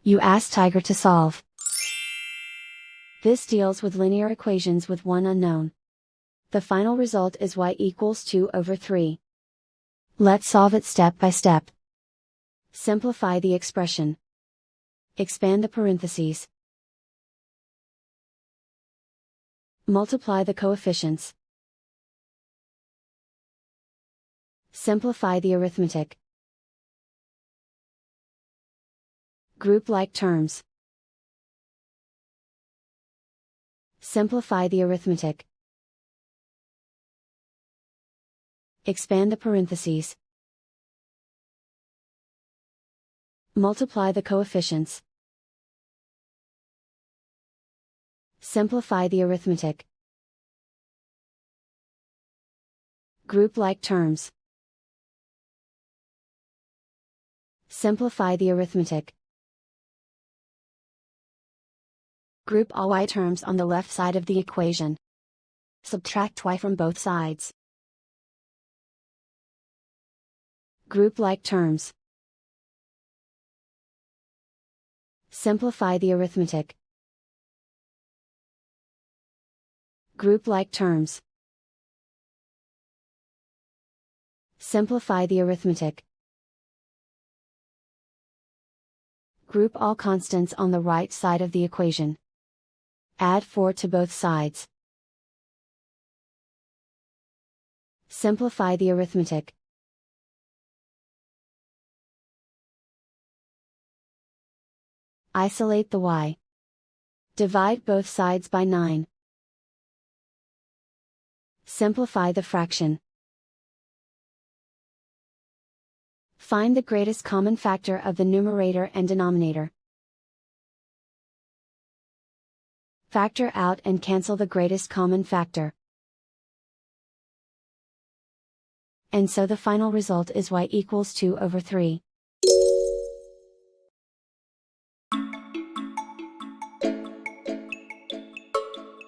You ask Tiger to solve. This deals with linear equations with one unknown. The final result is y equals 2/3. Let's solve it step by step. Simplify the expression. Expand the parentheses. Multiply the coefficients. Simplify the arithmetic. Group like terms. Simplify the arithmetic. Expand the parentheses. Multiply the coefficients. Simplify the arithmetic. Group like terms. Simplify the arithmetic. Group all y terms on the left side of the equation. Subtract y from both sides. Group like terms. Simplify the arithmetic. Group like terms. Simplify the arithmetic. Group all constants on the right side of the equation. Add 4 to both sides. Simplify the arithmetic. Isolate the y. Divide both sides by 9. Simplify the fraction. Find the greatest common factor of the numerator and denominator. Factor out and cancel the greatest common factor. And so the final result is y equals 2/3.